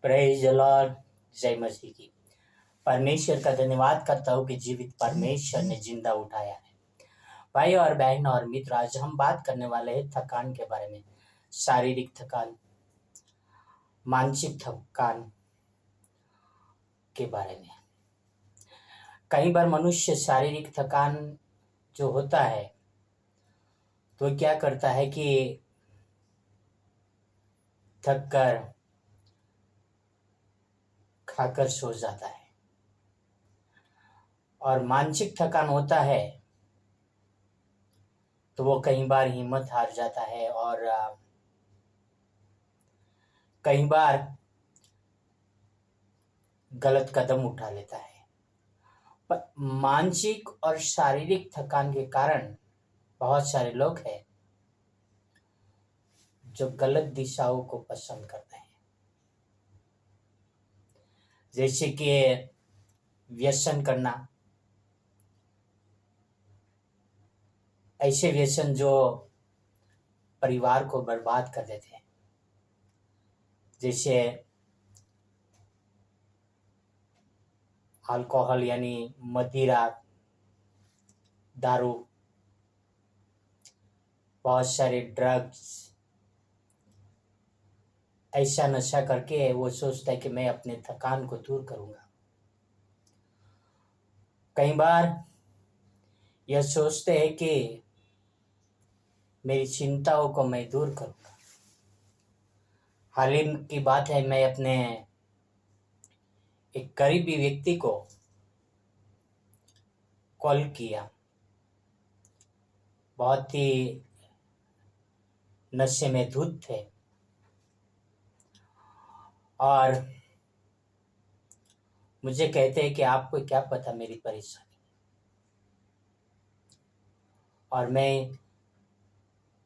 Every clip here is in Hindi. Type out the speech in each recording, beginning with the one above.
Praise the Lord. जय मसीह की। परमेश्वर का धन्यवाद करता हूँ कि जीवित परमेश्वर ने जिंदा उठाया है। भाई और बहन और मित्र, आज हम बात करने वाले हैं थकान के बारे में। शारीरिक थकान, मानसिक थकान के बारे में। कई बार मनुष्य शारीरिक थकान जो होता है तो क्या करता है कि थक कर खाकर सो जाता है, और मानसिक थकान होता है तो वो कई बार हिम्मत हार जाता है और कई बार गलत कदम उठा लेता है। पर मानसिक और शारीरिक थकान के कारण बहुत सारे लोग हैं जो गलत दिशाओं को पसंद करते हैं, जैसे कि व्यसन करना। ऐसे व्यसन जो परिवार को बर्बाद कर देते हैं, जैसे अल्कोहल यानी मदिरा, दारू, बहुत सारे ड्रग्स। ऐसा नशा करके वो सोचता है कि मैं अपने थकान को दूर करूंगा। कई बार यह सोचते हैं कि मेरी चिंताओं को मैं दूर करूंगा। हाल ही की बात है, मैं अपने एक करीबी व्यक्ति को कॉल किया। बहुत ही नशे में धुत थे और मुझे कहते हैं कि आपको क्या पता मेरी परेशानी, और मैं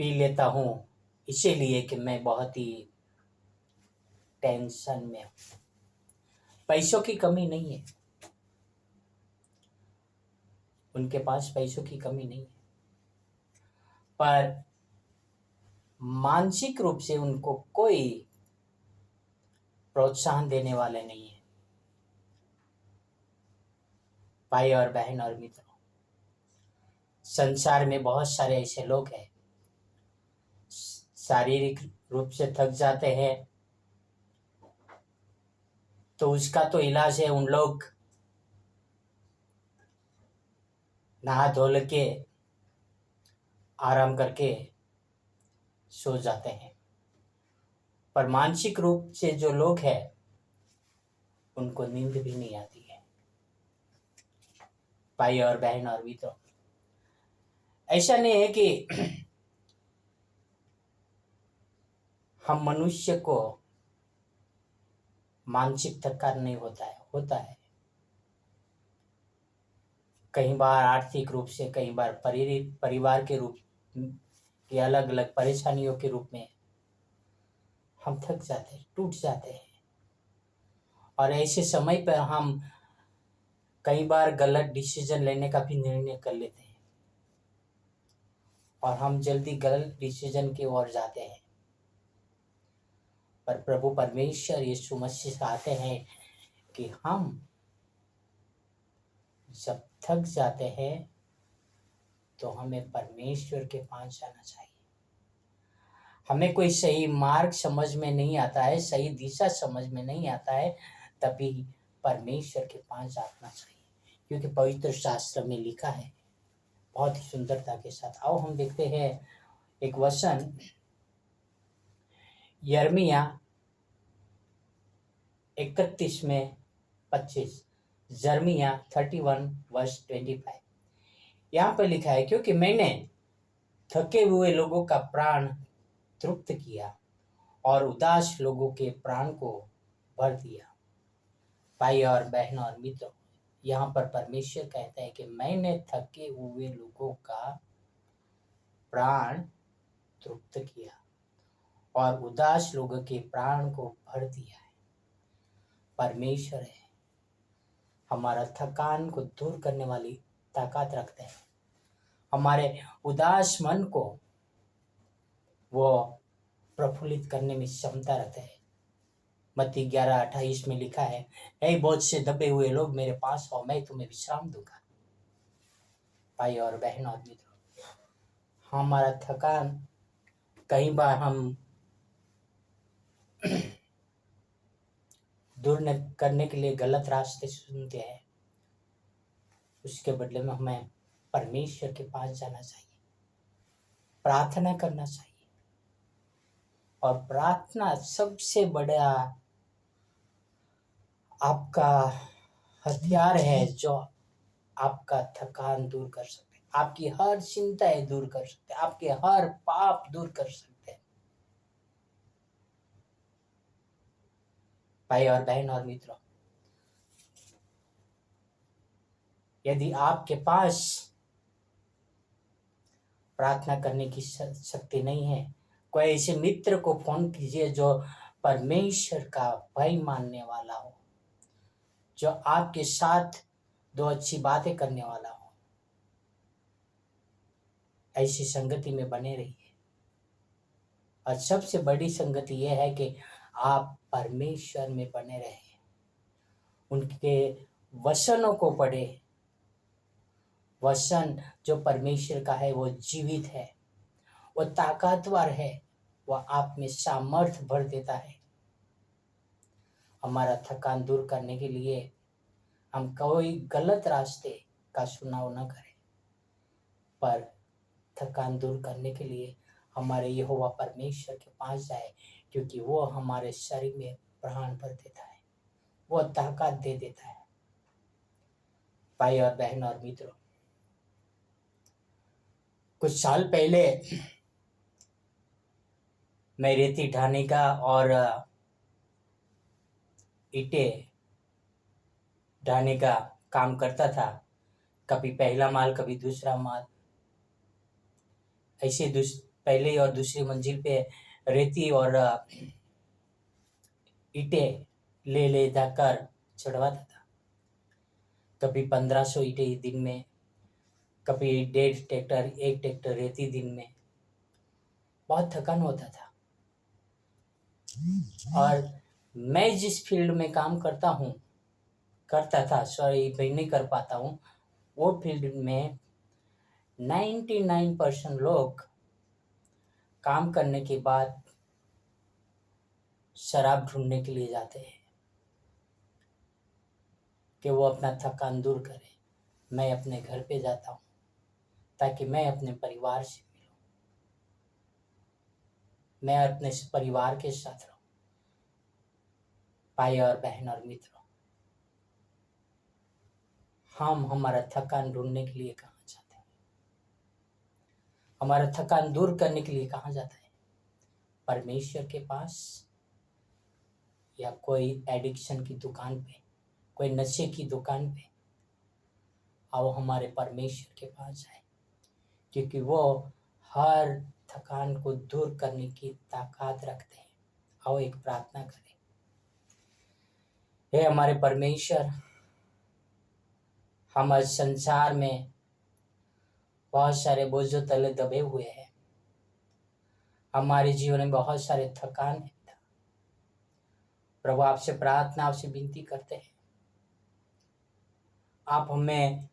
पी लेता हूँ इसीलिए कि मैं बहुत ही टेंशन में हूँ। पैसों की कमी नहीं है, उनके पास पैसों की कमी नहीं है, पर मानसिक रूप से उनको कोई प्रोत्साहन देने वाले नहीं है। भाई और बहन और मित्रों, संसार में बहुत सारे ऐसे लोग हैं, शारीरिक रूप से थक जाते हैं तो उसका तो इलाज है, उन लोग नहा धो के आराम करके सो जाते हैं। पर मानसिक रूप से जो लोग हैं उनको नींद भी नहीं आती है। भाई और बहन और मित्रों, ऐसा नहीं है कि हम मनुष्य को मानसिक थकान नहीं होता है। कई बार आर्थिक रूप से, कई बार परिवार के रूप की अलग अलग परेशानियों के रूप में हम थक जाते हैं, टूट जाते हैं, और ऐसे समय पर हम कई बार गलत डिसीजन लेने का भी निर्णय कर लेते हैं और हम जल्दी गलत डिसीजन की ओर जाते हैं। पर प्रभु परमेश्वर यीशु मसीह से आते हैं कि हम जब थक जाते हैं तो हमें परमेश्वर के पास जाना चाहिए। हमें कोई सही मार्ग समझ में नहीं आता है, सही दिशा समझ में नहीं आता है, तभी परमेश्वर के पास जाना चाहिए, क्योंकि पवित्र शास्त्र में लिखा है बहुत ही सुंदरता के साथ। आओ हम देखते हैं एक वचन, यिर्मयाह 31:25, यिर्मयाह 31:25। यहाँ पर लिखा है, क्योंकि मैंने थके हुए लोगों का प्राण तृप्त किया और उदास लोगों के प्राण को भर दिया। भाई और बहनों और मित्रों, यहाँ पर परमेश्वर कहता है कि मैंने थके हुए लोगों का प्राण तृप्त किया और उदास लोगों के प्राण को भर दिया है। परमेश्वर है, हमारा थकान को दूर करने वाली ताकत रखते हैं। हमारे उदास मन को वो प्रफुल्लित करने में क्षमता रखते हैं। मत्ती 11:28 में लिखा है, ऐ बोझ से दबे हुए लोग मेरे पास आओ, मैं तुम्हें विश्राम दूंगा। भाई और बहन और मित्रों, हमारा थकान कई बार हम दूर करने के लिए गलत रास्ते सुनते हैं। उसके बदले में हमें परमेश्वर के पास जाना चाहिए, प्रार्थना करना चाहिए। और प्रार्थना सबसे बड़ा आपका हथियार है, जो आपका थकान दूर कर सकते, आपकी हर चिंताएं दूर कर सकते, आपके हर पाप दूर कर सकते हैं। भाई और बहन और मित्रों, यदि आपके पास प्रार्थना करने की शक्ति नहीं है, कोई ऐसे मित्र को फोन कीजिए जो परमेश्वर का भय मानने वाला हो, जो आपके साथ दो अच्छी बातें करने वाला हो। ऐसी संगति में बने रहिए। और सबसे बड़ी संगति यह है कि आप परमेश्वर में बने रहें, उनके वचनों को पढ़े। वचन जो परमेश्वर का है वो जीवित है, वो ताकतवर है, वह आप में सामर्थ्य भर देता है। हमारा थकान दूर करने के लिए हम कोई गलत रास्ते का चुनाव न करें, पर थकान दूर करने के लिए हमारे यहोवा परमेश्वर के पास जाए, क्योंकि वो हमारे शरीर में प्राण भर देता है, वो ताकत दे देता है। भाई और बहन और मित्रों, कुछ साल पहले मैं रेती ढाने का और ईंटें ढाने का काम करता था। कभी पहला माल, कभी दूसरा माल, ऐसे पहले और दूसरी मंजिल पे रेती और ईंटें ले ले जाकर चढ़वाता था। कभी 1500 ईंटें दिन में, कभी 1.5 ट्रैक्टर, 1 ट्रैक्टर रेती दिन में। बहुत थकान होता था। और मैं जिस फील्ड में काम करता था, सॉरी मैं नहीं कर पाता हूँ, वो फील्ड में 99% लोग काम करने के बाद शराब ढूंढने के लिए जाते हैं कि वो अपना थकान दूर करें। मैं अपने घर पे जाता हूँ ताकि मैं अपने परिवार से मिलूं, मैं अपने परिवार के साथ रहूं। भाई और बहन और मित्रों, हम हमारा थकान ढूंढने के लिए कहाँ जाते हैं? हमारा थकान दूर करने के लिए कहाँ जाता है? परमेश्वर के पास, या कोई एडिक्शन की दुकान पे, कोई नशे की दुकान पे? आओ हमारे परमेश्वर के पास जाए, क्योंकि वो हर थकान को दूर करने की ताकत रखते हैं। आओ एक प्रार्थना करें। हे हमारे परमेश्वर, हम आज संसार में बहुत सारे बोझों तले दबे हुए हैं। हमारे जीवन में बहुत सारे थकान है। प्रभु आपसे प्रार्थना, आपसे विनती करते हैं, आप हमें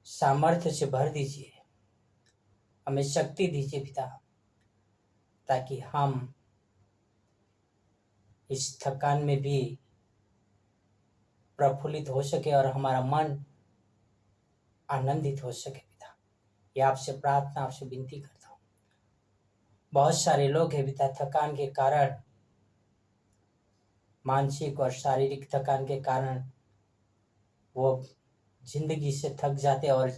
सामर्थ्य से भर दीजिए, हमें शक्ति दीजिए पिता, ताकि हम इस थकान में भी प्रफुल्लित हो सके और हमारा मन आनंदित हो सके पिता। ये आपसे प्रार्थना, आपसे विनती करता हूँ। बहुत सारे लोग हैं पिता, थकान के कारण, मानसिक और शारीरिक थकान के कारण वो जिंदगी से थक जाते और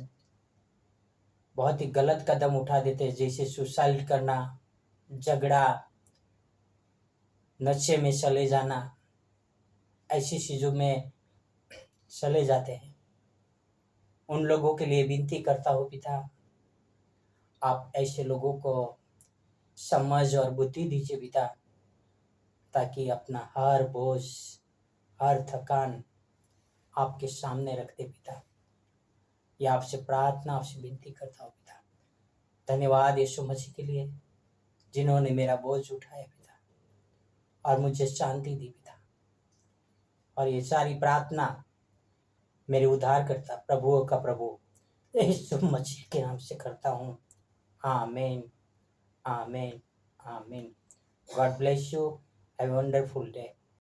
बहुत ही गलत कदम उठा देते हैं, जैसे सुसाइड करना, झगड़ा, नशे में चले जाना, ऐसी चीजों में चले जाते हैं। उन लोगों के लिए विनती करता हूँ पिता, आप ऐसे लोगों को समझ और बुद्धि दीजिए पिता, ताकि अपना हर बोझ, हर थकान आपके सामने रख दे पिता। ये आपसे प्रार्थना, आपसे विनती करता हूँ पिता। धन्यवाद यीशु मसीह के लिए, जिन्होंने मेरा बोझ उठाया पिता। और मुझे शांति दी पिता। और ये सारी प्रार्थना मेरे उद्धारकर्ता प्रभुओं का प्रभु यीशु मसीह के नाम से करता हूँ। आमीन, आमीन, आमीन। God bless you. Have a wonderful day.